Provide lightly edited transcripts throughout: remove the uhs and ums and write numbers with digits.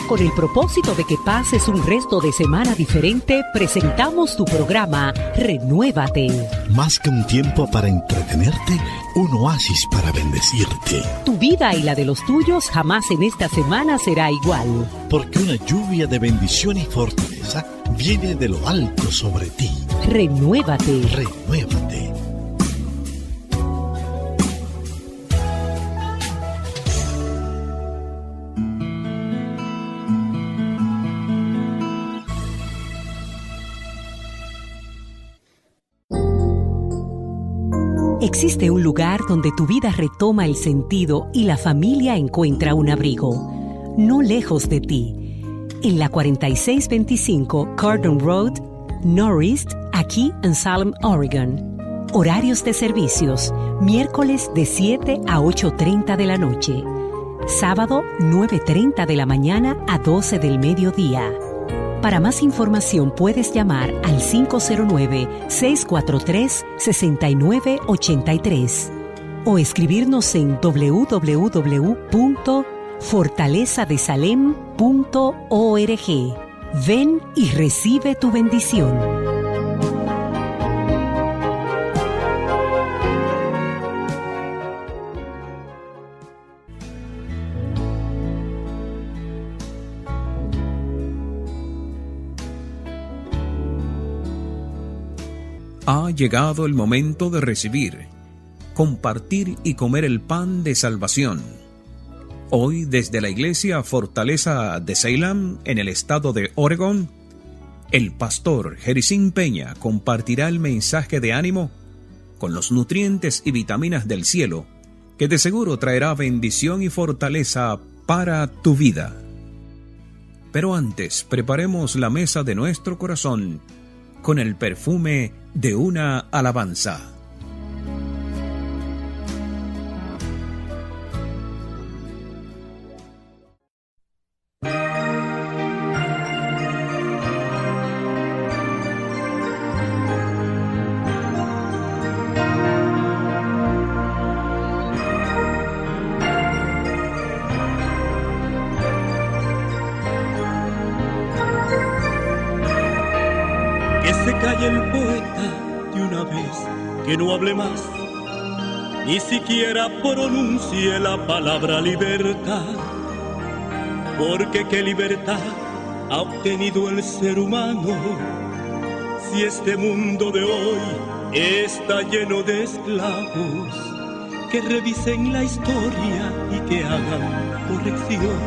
Con el propósito de que pases un resto de semana diferente, presentamos tu programa Renuévate. Más que un tiempo para entretenerte, un oasis para bendecirte. Tu vida y la de los tuyos jamás en esta semana será igual. Porque una lluvia de bendición y fortaleza viene de lo alto sobre ti. Renuévate. Renuévate. Existe un lugar donde tu vida retoma el sentido y la familia encuentra un abrigo. No lejos de ti. En la 4625 Cardon Road, Northeast, aquí en Salem, Oregon. Horarios de servicios: miércoles de 7 a 8:30 de la noche. Sábado, 9:30 de la mañana a 12 del mediodía. Para más información puedes llamar al 509-643-6983 o escribirnos en www.fortalezadesalem.org. Ven y recibe tu bendición. Ha llegado el momento de recibir, compartir y comer el pan de salvación. Hoy, desde la iglesia Fortaleza de Salem, en el estado de Oregón, el pastor Jericín Peña compartirá el mensaje de ánimo con los nutrientes y vitaminas del cielo, que de seguro traerá bendición y fortaleza para tu vida. Pero antes, preparemos la mesa de nuestro corazón con el perfume de una alabanza. El poeta de una vez, que no hable más, ni siquiera pronuncie la palabra libertad, porque qué libertad ha obtenido el ser humano si este mundo de hoy está lleno de esclavos. Que revisen la historia y que hagan corrección,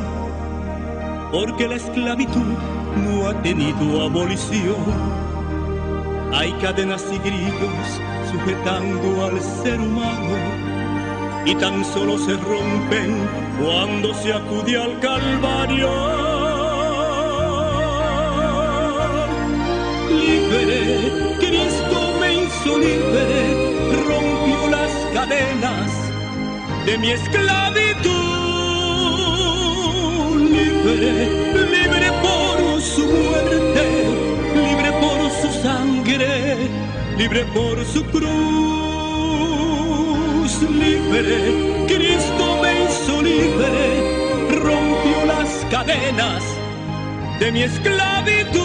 porque la esclavitud no ha tenido abolición. Hay cadenas y grillos sujetando al ser humano y tan solo se rompen cuando se acude al Calvario. Libre, Cristo me hizo libre, rompió las cadenas de mi esclavitud. Libre, libre por su muerte, libre por su sangre, libre por su cruz. Libre, Cristo me hizo libre, rompió las cadenas de mi esclavitud.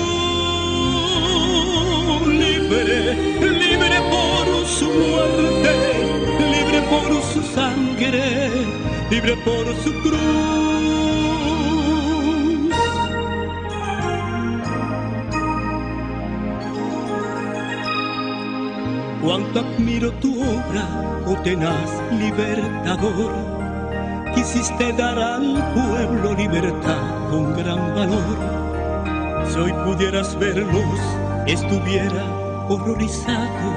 Libre, libre por su muerte, libre por su sangre, libre por su cruz. Cuánto admiro tu obra, oh tenaz libertador. Quisiste dar al pueblo libertad con gran valor. Si hoy pudieras verlos, estuviera horrorizado.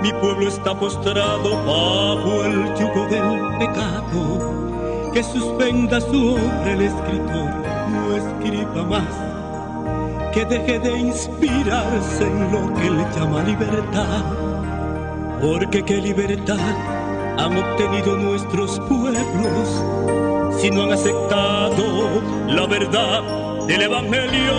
Mi pueblo está postrado bajo el yugo del pecado. Que suspenda su obra el escritor, no escriba más. Que deje de inspirarse en lo que él llama libertad. Porque qué libertad han obtenido nuestros pueblos si no han aceptado la verdad del Evangelio.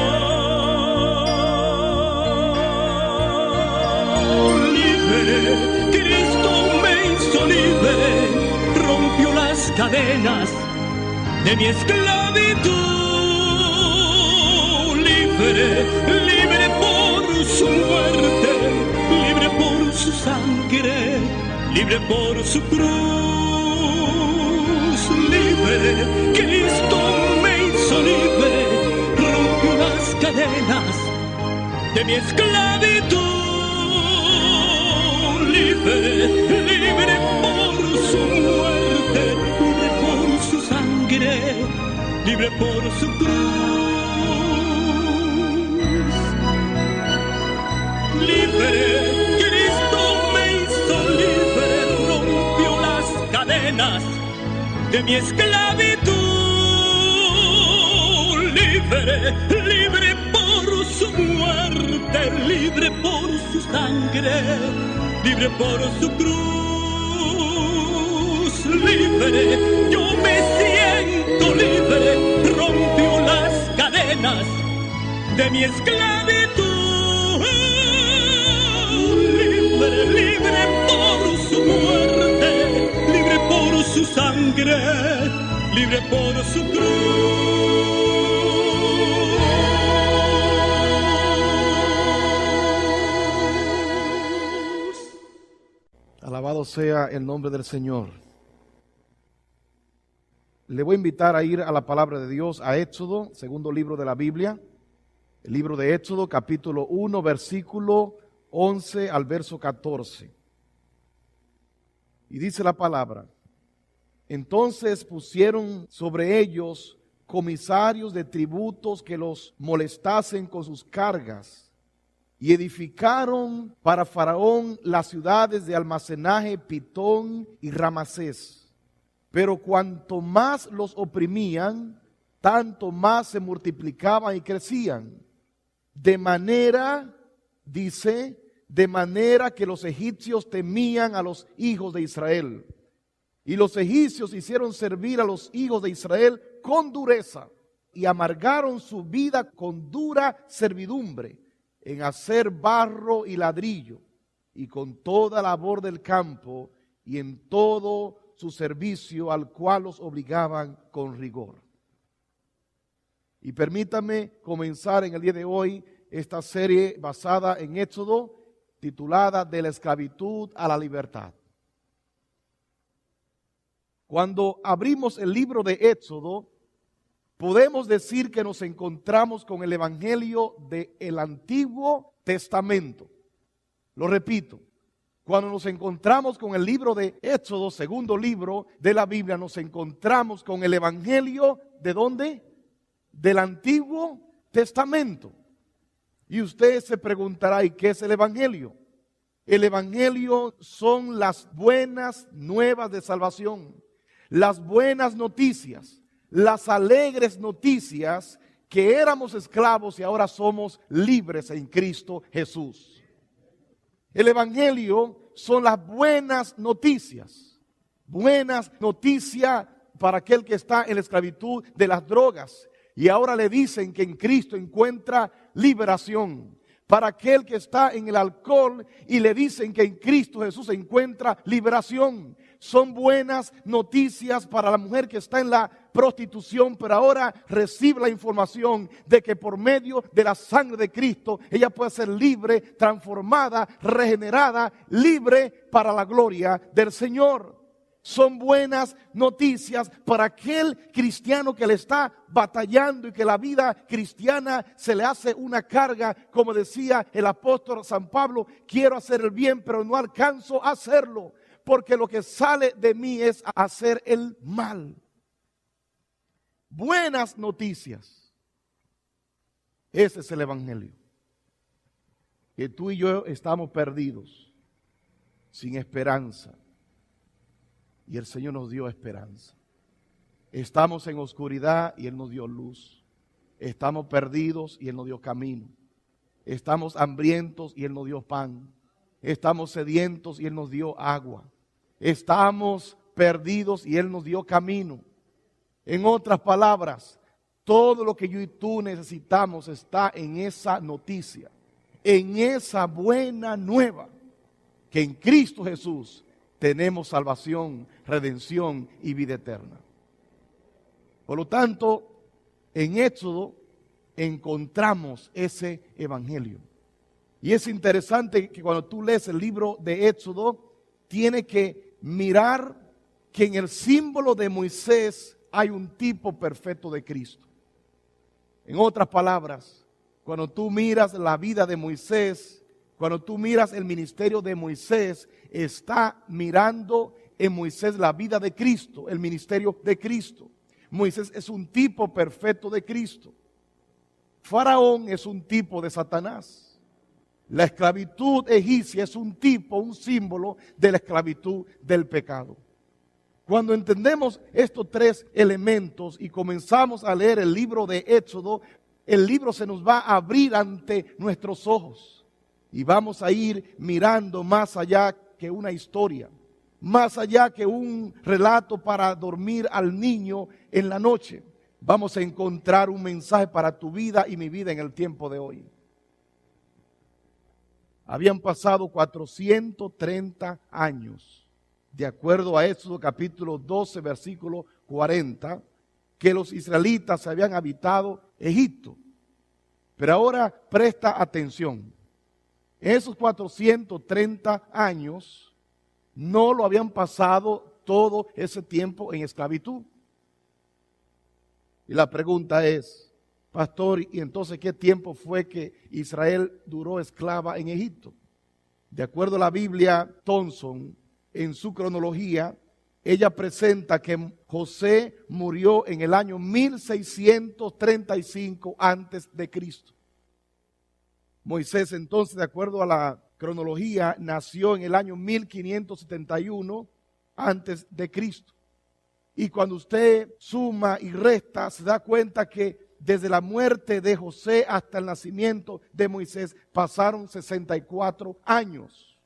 Libre, Cristo me hizo libre, rompió las cadenas de mi esclavitud. libre, libre por su muerte, libre por su sangre, libre por su cruz. Libre, Cristo me hizo libre, rompió las cadenas de mi esclavitud. Libre, libre por su muerte, libre por su sangre, libre por su cruz. Libre, Cristo me hizo libre, rompió las cadenas de mi esclavitud. Libre, libre por su muerte, libre por su sangre, libre por su cruz. Libre, yo me siento libre, rompió las cadenas de mi esclavitud. Libre, libre por su muerte, libre por su sangre, libre por su cruz. Alabado sea el nombre del Señor. Le voy a invitar a ir a la palabra de Dios, a Éxodo, segundo libro de la Biblia. El libro de Éxodo, capítulo 1, versículo 11 al verso 14. Y dice la palabra: entonces pusieron sobre ellos comisarios de tributos que los molestasen con sus cargas, y edificaron para Faraón las ciudades de almacenaje Pitón y Ramasés. Pero cuanto más los oprimían, tanto más se multiplicaban y crecían. De manera, dice, de manera que los egipcios temían a los hijos de Israel. Y los egipcios hicieron servir a los hijos de Israel con dureza, y amargaron su vida con dura servidumbre, en hacer barro y ladrillo, y con toda labor del campo, y en todo su servicio, al cual los obligaban con rigor. Y permítame comenzar en el día de hoy esta serie basada en Éxodo, titulada De la esclavitud a la libertad. Cuando abrimos el libro de Éxodo, podemos decir que nos encontramos con el Evangelio del Antiguo Testamento. Lo repito, cuando nos encontramos con el libro de Éxodo, segundo libro de la Biblia, nos encontramos con el Evangelio, ¿de dónde? Del Antiguo Testamento. Y usted se preguntará, ¿y qué es el Evangelio? El Evangelio son las buenas nuevas de salvación, las buenas noticias, las alegres noticias que éramos esclavos y ahora somos libres en Cristo Jesús. El Evangelio son las buenas noticias para aquel que está en la esclavitud de las drogas y ahora le dicen que en Cristo encuentra liberación. Para aquel que está en el alcohol y le dicen que en Cristo Jesús encuentra liberación. Son buenas noticias para la mujer que está en la prostitución, pero ahora recibe la información de que por medio de la sangre de Cristo ella puede ser libre, transformada, regenerada, libre para la gloria del Señor. Son buenas noticias para aquel cristiano que le está batallando y que la vida cristiana se le hace una carga, como decía el apóstol San Pablo: quiero hacer el bien, pero no alcanzo a hacerlo, porque lo que sale de mí es hacer el mal. Buenas noticias. Ese es el Evangelio. Que tú y yo estamos perdidos, sin esperanza. Y el Señor nos dio esperanza. Estamos en oscuridad y Él nos dio luz. Estamos perdidos y Él nos dio camino. Estamos hambrientos y Él nos dio pan. Estamos sedientos y Él nos dio agua. Estamos perdidos y Él nos dio camino. En otras palabras, todo lo que yo y tú necesitamos está en esa noticia, en esa buena nueva, que en Cristo Jesús tenemos salvación, redención y vida eterna. Por lo tanto, en Éxodo encontramos ese evangelio. Y es interesante que cuando tú lees el libro de Éxodo, tienes que mirar que en el símbolo de Moisés hay un tipo perfecto de Cristo. En otras palabras, cuando tú miras la vida de Moisés, cuando tú miras el ministerio de Moisés, está mirando en Moisés la vida de Cristo, el ministerio de Cristo. Moisés es un tipo perfecto de Cristo. Faraón es un tipo de Satanás. La esclavitud egipcia es un tipo, un símbolo de la esclavitud del pecado. Cuando entendemos estos tres elementos y comenzamos a leer el libro de Éxodo, el libro se nos va a abrir ante nuestros ojos y vamos a ir mirando más allá que una historia, más allá que un relato para dormir al niño en la noche. Vamos a encontrar un mensaje para tu vida y mi vida en el tiempo de hoy. Habían pasado 430 años, de acuerdo a Éxodo capítulo 12, versículo 40, que los israelitas habían habitado Egipto. Pero ahora presta atención. En esos 430 años no lo habían pasado todo ese tiempo en esclavitud. Y la pregunta es, pastor, ¿y entonces qué tiempo fue que Israel duró esclava en Egipto? De acuerdo a la Biblia, Thompson, en su cronología, ella presenta que José murió en el año 1635 antes de Cristo. Moisés, entonces, de acuerdo a la cronología, nació en el año 1571 antes de Cristo. Y cuando usted suma y resta, se da cuenta que desde la muerte de José hasta el nacimiento de Moisés pasaron 64 años.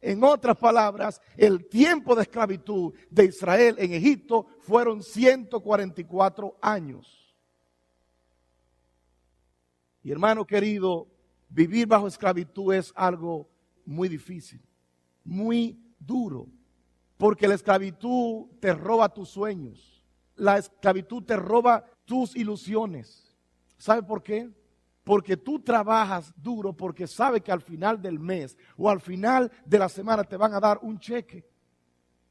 En otras palabras, el tiempo de esclavitud de Israel en Egipto fueron 144 años. Y hermano querido, vivir bajo esclavitud es algo muy difícil, muy duro, porque la esclavitud te roba tus sueños, la esclavitud te roba tus ilusiones. ¿Sabe por qué? Porque tú trabajas duro porque sabes que al final del mes o al final de la semana te van a dar un cheque.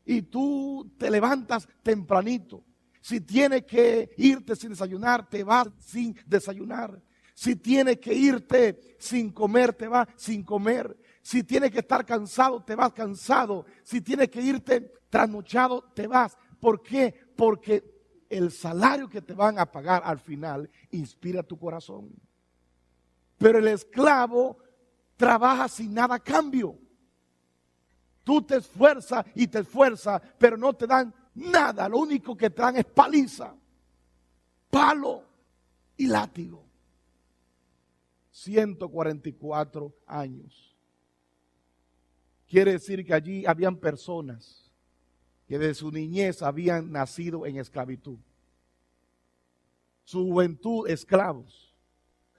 Y tú te levantas tempranito. Si tienes que irte sin desayunar, te vas sin desayunar. Si tienes que irte sin comer, te vas sin comer. Si tienes que estar cansado, te vas cansado. Si tienes que irte trasnochado, te vas. ¿Por qué? Porque el salario que te van a pagar al final inspira tu corazón. Pero el esclavo trabaja sin nada a cambio. Tú te esfuerzas y te esfuerzas, pero no te dan nada. Lo único que te dan es paliza, palo y látigo. 144 años. Quiere decir que allí habían personas que de su niñez habían nacido en esclavitud. Su juventud esclavos,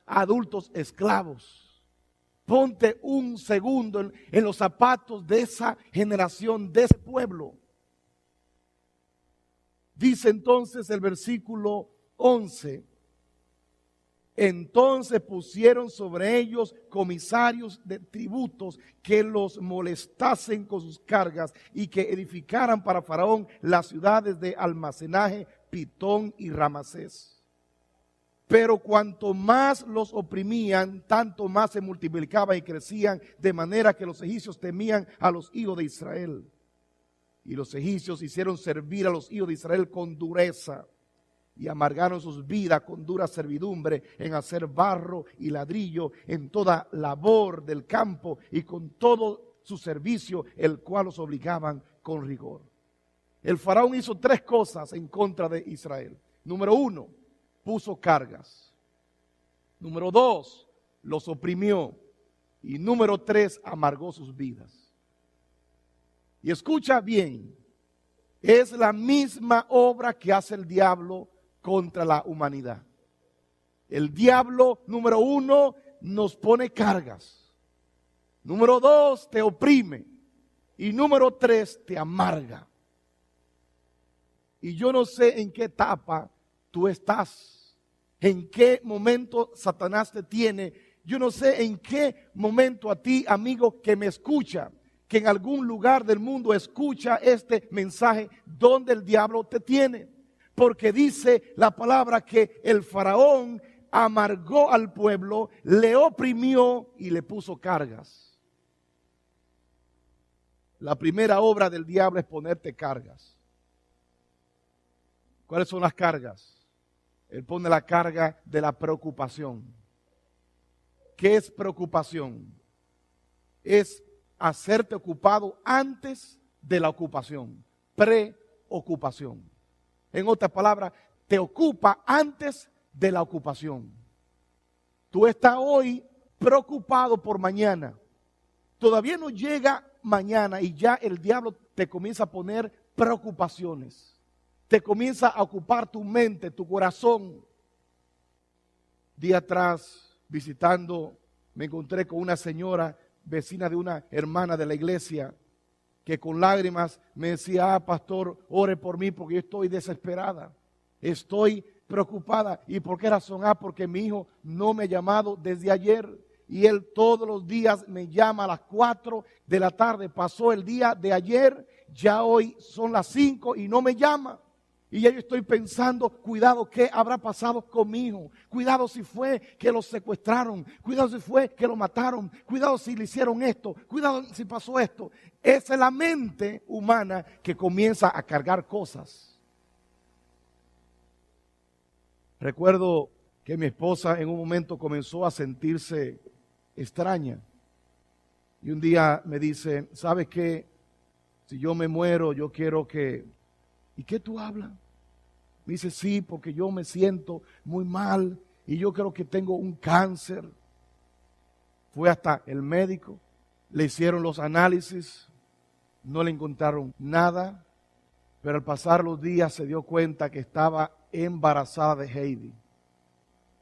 adultos esclavos. Ponte un segundo en los zapatos de esa generación, de ese pueblo. Dice entonces el versículo 11, entonces pusieron sobre ellos comisarios de tributos que los molestasen con sus cargas y que edificaran para Faraón las ciudades de almacenaje, Pitón y Ramasés. Pero cuanto más los oprimían, tanto más se multiplicaban y crecían, de manera que los egipcios temían a los hijos de Israel. Y los egipcios hicieron servir a los hijos de Israel con dureza y amargaron sus vidas con dura servidumbre en hacer barro y ladrillo, en toda labor del campo y con todo su servicio, el cual los obligaban con rigor. El faraón hizo tres cosas en contra de Israel. Número 1, puso cargas. Número 2, los oprimió. Y número 3, amargó sus vidas. Y escucha bien, es la misma obra que hace el diablo contra la humanidad. El diablo, número 1, nos pone cargas. Número 2, te oprime. Y número 3, te amarga. Y yo no sé en qué etapa tú estás. en qué momento Satanás te tiene. Yo no sé en qué momento a ti, amigo que me escucha, que en algún lugar del mundo escucha este mensaje, donde el diablo te tiene. Porque dice la palabra que el faraón amargó al pueblo, le oprimió y le puso cargas. La primera obra del diablo es ponerte cargas. ¿Cuáles son las cargas? Él pone la carga de la preocupación. ¿Qué es preocupación? Es hacerte ocupado antes de la ocupación. Preocupación. En otras palabras, te ocupa antes de la ocupación. Tú estás hoy preocupado por mañana. Todavía no llega mañana y ya el diablo te comienza a poner preocupaciones. Te comienza a ocupar tu mente, tu corazón. Día atrás, visitando, me encontré con una señora vecina de una hermana de la iglesia que con lágrimas me decía, pastor, ore por mí porque yo estoy desesperada, estoy preocupada. ¿Y por qué razón? Porque mi hijo no me ha llamado desde ayer y él todos los días me llama a las 4 de la tarde. Pasó el día de ayer, ya hoy son las 5 y no me llama. Y ya yo estoy pensando, cuidado, ¿qué habrá pasado con mi hijo? Cuidado si fue que lo secuestraron. Cuidado si fue que lo mataron. Cuidado si le hicieron esto. Cuidado si pasó esto. Esa es la mente humana que comienza a cargar cosas. Recuerdo que mi esposa en un momento comenzó a sentirse extraña. Y un día me dice, ¿sabes qué? Si yo me muero, yo quiero que... ¿Y qué tú hablas? Me dice, sí, porque yo me siento muy mal y yo creo que tengo un cáncer. Fue hasta el médico, le hicieron los análisis, no le encontraron nada, pero al pasar los días se dio cuenta que estaba embarazada de Heidi.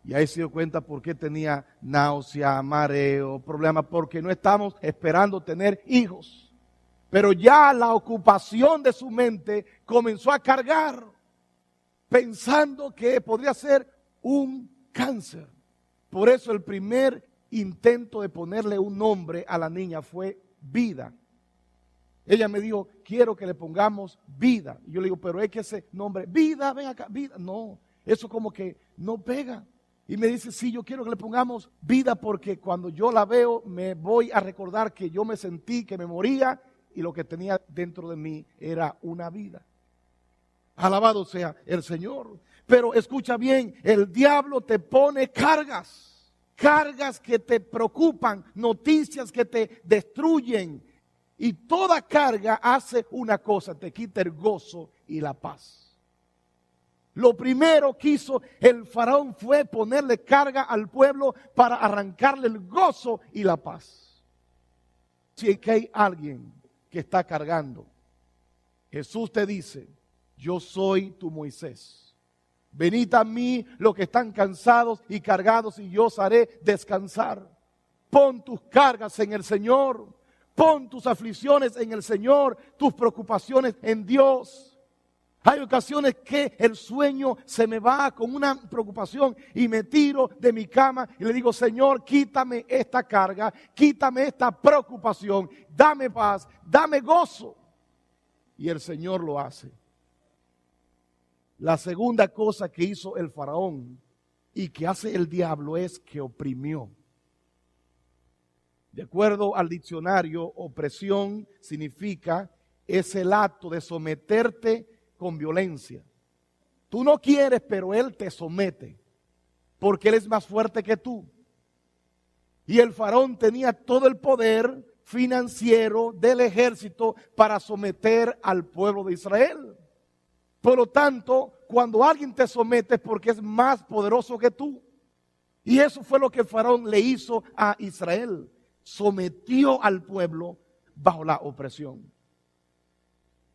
Y ahí se dio cuenta por qué tenía náusea, mareo, problemas, porque no estamos esperando tener hijos. Pero ya la ocupación de su mente comenzó a cargar, pensando que podría ser un cáncer. Por eso el primer intento de ponerle un nombre a la niña fue Vida. Ella me dijo, quiero que le pongamos Vida. Y yo le digo, pero es que ese nombre, Vida, ven acá, Vida. No, eso como que no pega. Y me dice, sí, yo quiero que le pongamos Vida porque cuando yo la veo me voy a recordar que yo me sentí que me moría. Y lo que tenía dentro de mí era una vida. Alabado sea el Señor. Pero escucha bien, el diablo te pone cargas. Cargas que te preocupan, noticias que te destruyen. Y toda carga hace una cosa, te quita el gozo y la paz. Lo primero que hizo el faraón fue ponerle carga al pueblo para arrancarle el gozo y la paz. Si es que hay alguien que está cargando, Jesús te dice, yo soy tu Moisés. Venid a mí los que están cansados y cargados y yo os haré descansar. Pon tus cargas en el Señor, pon tus aflicciones en el Señor, tus preocupaciones en Dios. Hay ocasiones que el sueño se me va con una preocupación y me tiro de mi cama y le digo, Señor, quítame esta carga, quítame esta preocupación, dame paz, dame gozo. Y el Señor lo hace. La segunda cosa que hizo el faraón y que hace el diablo es que oprimió. De acuerdo al diccionario, opresión significa es el acto de someterte con violencia. Tú no quieres, pero él te somete, porque él es más fuerte que tú. Y el faraón tenía todo el poder financiero del ejército para someter al pueblo de Israel. Por lo tanto, cuando alguien te somete es porque es más poderoso que tú. Y eso fue lo que el faraón le hizo a Israel. Sometió al pueblo bajo la opresión.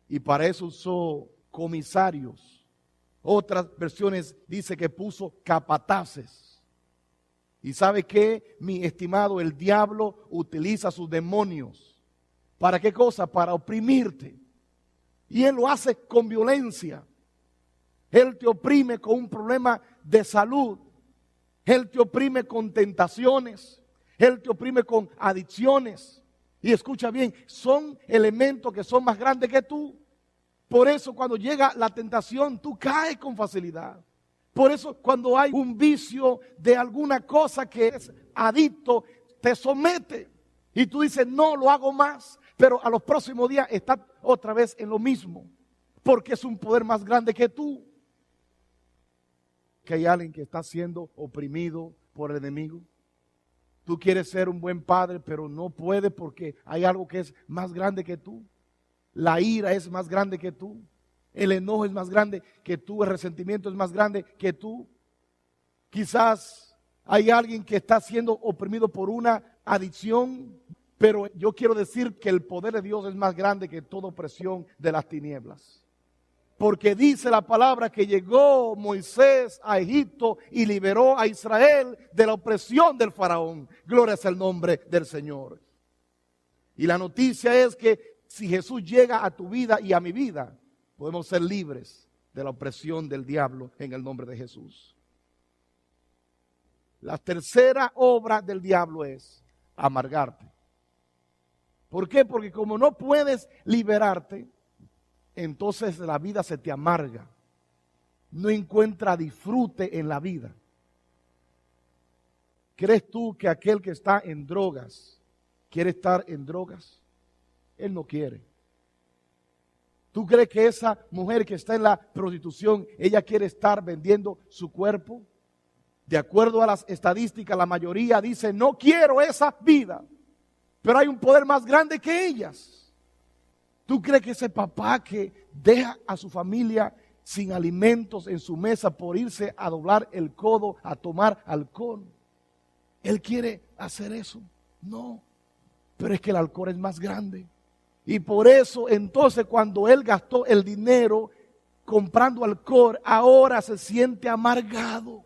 Y para eso usó comisarios. Otras versiones dice que puso capataces. ¿Y sabe qué, mi estimado? El diablo utiliza sus demonios. ¿Para qué cosa? Para oprimirte. Y él lo hace con violencia. Él te oprime con un problema de salud. Él te oprime con tentaciones. Él te oprime con adicciones. Y escucha bien, son elementos que son más grandes que tú. Por eso cuando llega la tentación, tú caes con facilidad. Por eso cuando hay un vicio de alguna cosa que es adicto, te somete. Y tú dices, no, lo hago más. Pero a los próximos días estás otra vez en lo mismo. Porque es un poder más grande que tú. Que hay alguien que está siendo oprimido por el enemigo. Tú quieres ser un buen padre, pero no puedes porque hay algo que es más grande que tú. La ira es más grande que tú. El enojo es más grande que tú. El resentimiento es más grande que tú. Quizás hay alguien que está siendo oprimido por una adicción, pero yo quiero decir que el poder de Dios es más grande que toda opresión de las tinieblas. Porque dice la palabra que llegó Moisés a Egipto y liberó a Israel de la opresión del faraón. Gloria es el nombre del Señor. Y la noticia es que si Jesús llega a tu vida y a mi vida, podemos ser libres de la opresión del diablo en el nombre de Jesús. La tercera obra del diablo es amargarte. ¿Por qué? Porque como no puedes liberarte, entonces la vida se te amarga. No encuentra disfrute en la vida. ¿Crees tú que aquel que está en drogas quiere estar en drogas? Él no quiere. ¿Tú crees que esa mujer que está en la prostitución, ella quiere estar vendiendo su cuerpo? De acuerdo a las estadísticas, la mayoría dice, no quiero esa vida. Pero hay un poder más grande que ellas. ¿Tú crees que ese papá que deja a su familia sin alimentos en su mesa por irse a doblar el codo, a tomar alcohol, él quiere hacer eso? No, pero es que el alcohol es más grande. Y por eso entonces cuando él gastó el dinero comprando alcohol, ahora se siente amargado.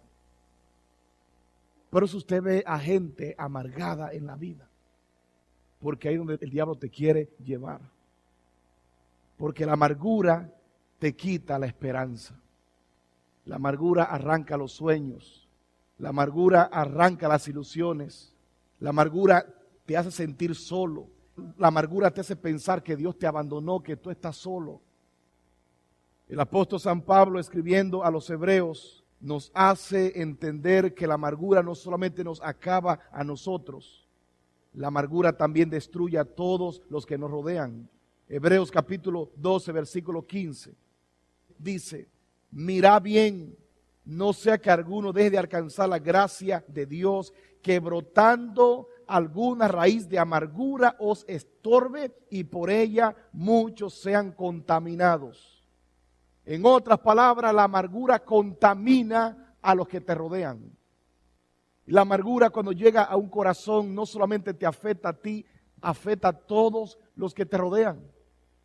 Por eso usted ve a gente amargada en la vida. Porque ahí es donde el diablo te quiere llevar. Porque la amargura te quita la esperanza. La amargura arranca los sueños. La amargura arranca las ilusiones. La amargura te hace sentir solo. La amargura te hace pensar que Dios te abandonó, que tú estás solo. El apóstol San Pablo, escribiendo a los hebreos, nos hace entender que la amargura no solamente nos acaba a nosotros, la amargura también destruye a todos los que nos rodean. Hebreos capítulo 12, versículo 15, dice, mirad bien, no sea que alguno deje de alcanzar la gracia de Dios, que brotando alguna raíz de amargura os estorbe y por ella muchos sean contaminados. En otras palabras, la amargura contamina a los que te rodean. La amargura cuando llega a un corazón no solamente te afecta a ti, afecta a todos los que te rodean.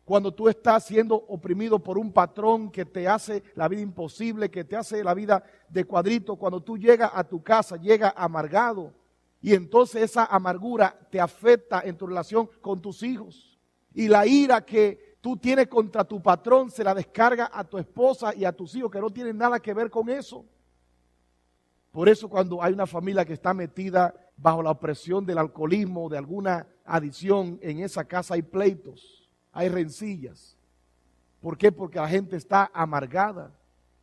Cuando tú estás siendo oprimido por un patrón que te hace la vida imposible, que te hace la vida de cuadrito, cuando tú llegas a tu casa, llegas amargado. Y entonces esa amargura te afecta en tu relación con tus hijos. Y la ira que tú tienes contra tu patrón se la descarga a tu esposa y a tus hijos que no tienen nada que ver con eso. Por eso cuando hay una familia que está metida bajo la opresión del alcoholismo, de alguna adicción, en esa casa hay pleitos, hay rencillas. ¿Por qué? Porque la gente está amargada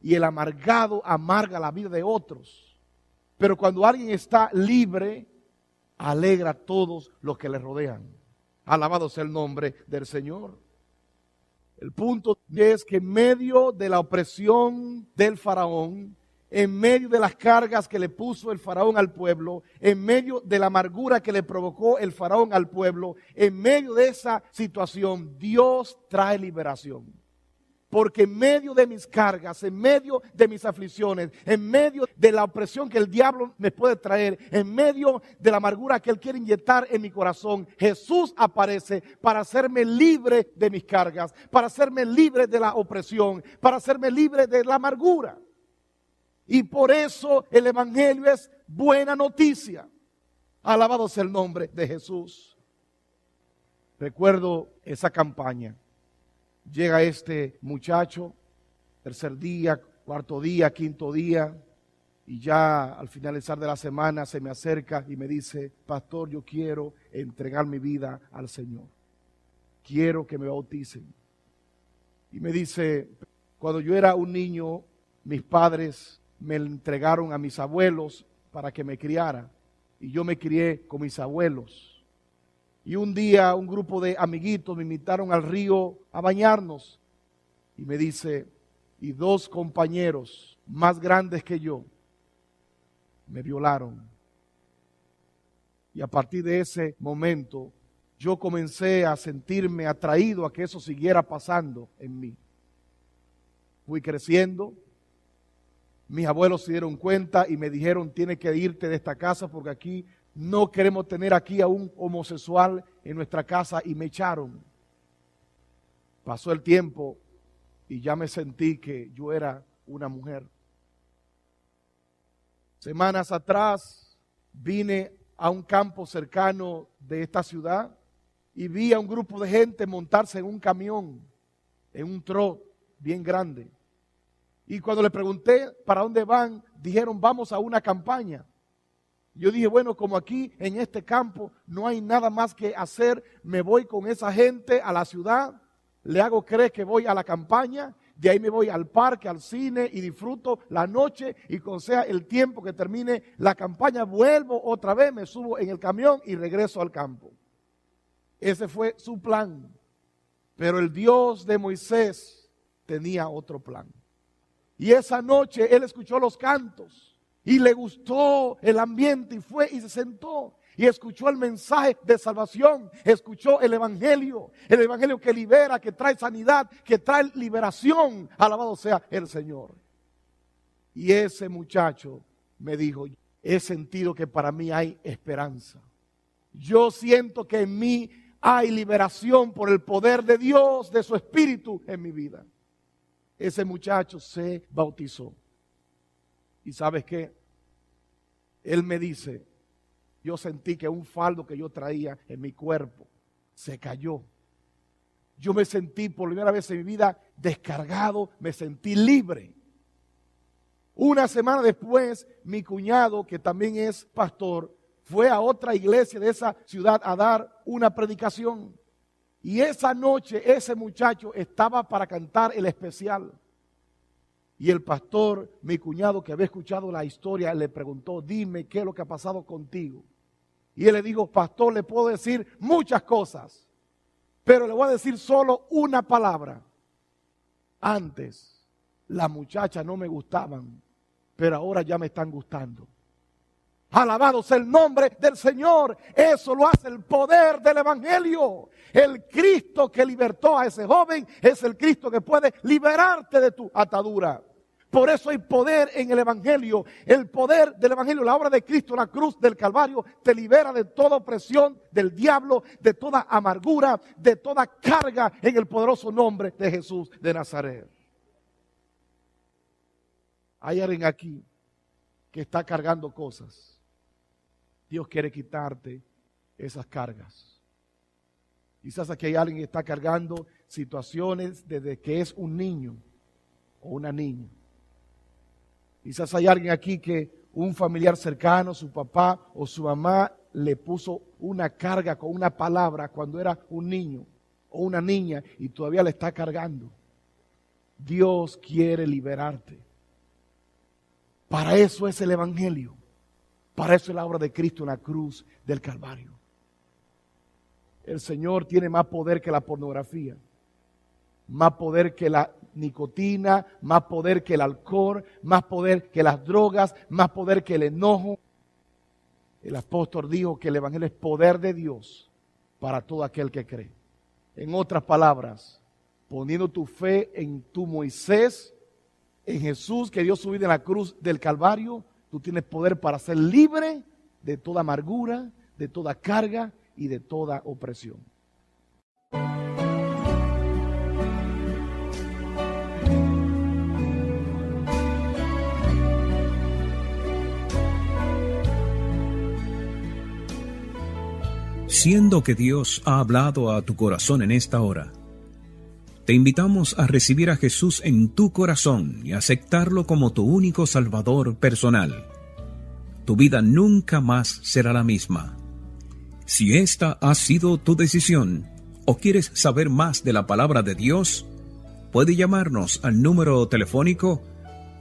y el amargado amarga la vida de otros. Pero cuando alguien está libre, alegra a todos los que le rodean. Alabado sea el nombre del Señor. El punto es que en medio de la opresión del faraón, en medio de las cargas que le puso el faraón al pueblo, en medio de la amargura que le provocó el faraón al pueblo, en medio de esa situación, Dios trae liberación. Porque en medio de mis cargas, en medio de mis aflicciones, en medio de la opresión que el diablo me puede traer, en medio de la amargura que él quiere inyectar en mi corazón, Jesús aparece para hacerme libre de mis cargas, para hacerme libre de la opresión, para hacerme libre de la amargura. Y por eso el evangelio es buena noticia. Alabado sea el nombre de Jesús. Recuerdo esa campaña. Llega este muchacho, tercer día, cuarto día, quinto día, Y ya al finalizar de la semana se me acerca y me dice: pastor, yo quiero entregar mi vida al Señor. Quiero que me bauticen. Y me dice: cuando yo era un niño, mis padres me entregaron a mis abuelos para que me criara. Y yo me crié con mis abuelos. Y un día un grupo de amiguitos me invitaron al río a bañarnos. Y me dice: y 2 compañeros más grandes que yo me violaron. Y a partir de ese momento yo comencé a sentirme atraído a que eso siguiera pasando en mí. Fui creciendo. Mis abuelos se dieron cuenta y me dijeron: tienes que irte de esta casa porque aquí no queremos tener aquí a un homosexual en nuestra casa. Y me echaron. Pasó el tiempo y ya me sentí que yo era una mujer. Semanas atrás vine a un campo cercano de esta ciudad y vi a un grupo de gente montarse en un camión, en un truck bien grande. Y cuando le pregunté para dónde van, dijeron: vamos a una campaña. Yo dije: bueno, como aquí en este campo no hay nada más que hacer, me voy con esa gente a la ciudad, le hago creer que voy a la campaña. De ahí me voy al parque, al cine y disfruto la noche, y con sea el tiempo que termine la campaña, vuelvo otra vez, me subo en el camión y regreso al campo. Ese fue su plan. Pero el Dios de Moisés tenía otro plan. Y esa noche él escuchó los cantos y le gustó el ambiente y fue y se sentó. Y escuchó el mensaje de salvación, escuchó el evangelio que libera, que trae sanidad, que trae liberación. Alabado sea el Señor. Y ese muchacho me dijo: he sentido que para mí hay esperanza. Yo siento que en mí hay liberación por el poder de Dios, de su Espíritu en mi vida. Ese muchacho se bautizó. ¿Y sabes qué? Él me dice: yo sentí que un fardo que yo traía en mi cuerpo se cayó. Yo me sentí por primera vez en mi vida descargado, me sentí libre. Una semana después, mi cuñado, que también es pastor, fue a otra iglesia de esa ciudad a dar una predicación. Y esa noche ese muchacho estaba para cantar el especial. Y el pastor, mi cuñado, que había escuchado la historia, le preguntó: dime qué es lo que ha pasado contigo. Y él le dijo: pastor, le puedo decir muchas cosas, pero le voy a decir solo una palabra. Antes las muchachas no me gustaban, pero ahora ya me están gustando. Alabado sea el nombre del Señor. Eso lo hace el poder del evangelio. El Cristo que libertó a ese joven es el Cristo que puede liberarte de tu atadura. Por eso hay poder en el evangelio. El poder del evangelio, la obra de Cristo en la cruz del Calvario, te libera de toda opresión del diablo, de toda amargura, de toda carga, en el poderoso nombre de Jesús de Nazaret. Hay alguien aquí que está cargando cosas. Dios quiere quitarte esas cargas. Quizás aquí hay alguien que está cargando situaciones desde que es un niño o una niña. Quizás hay alguien aquí que un familiar cercano, su papá o su mamá, le puso una carga con una palabra cuando era un niño o una niña y todavía le está cargando. Dios quiere liberarte. Para eso es el evangelio. Para eso es la obra de Cristo en la cruz del Calvario. El Señor tiene más poder que la pornografía, más poder que la nicotina, más poder que el alcohol, más poder que las drogas, más poder que el enojo. El apóstol dijo que el evangelio es poder de Dios para todo aquel que cree. En otras palabras, poniendo tu fe en tu Moisés, en Jesús que dio su vida en la cruz del Calvario, tú tienes poder para ser libre de toda amargura, de toda carga y de toda opresión. Siendo que Dios ha hablado a tu corazón en esta hora, Te invitamos a recibir a Jesús en tu corazón y aceptarlo como tu único Salvador personal. Tu vida nunca más será la misma. Si esta ha sido tu decisión o quieres saber más de la palabra de Dios, puede llamarnos al número telefónico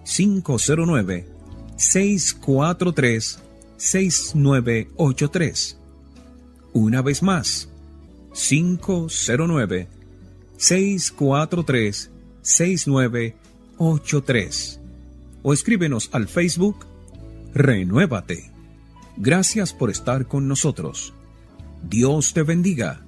509-643-6983. Una vez más, 509-643-6983. O escríbenos al Facebook Renuévate. Gracias por estar con nosotros. Dios te bendiga.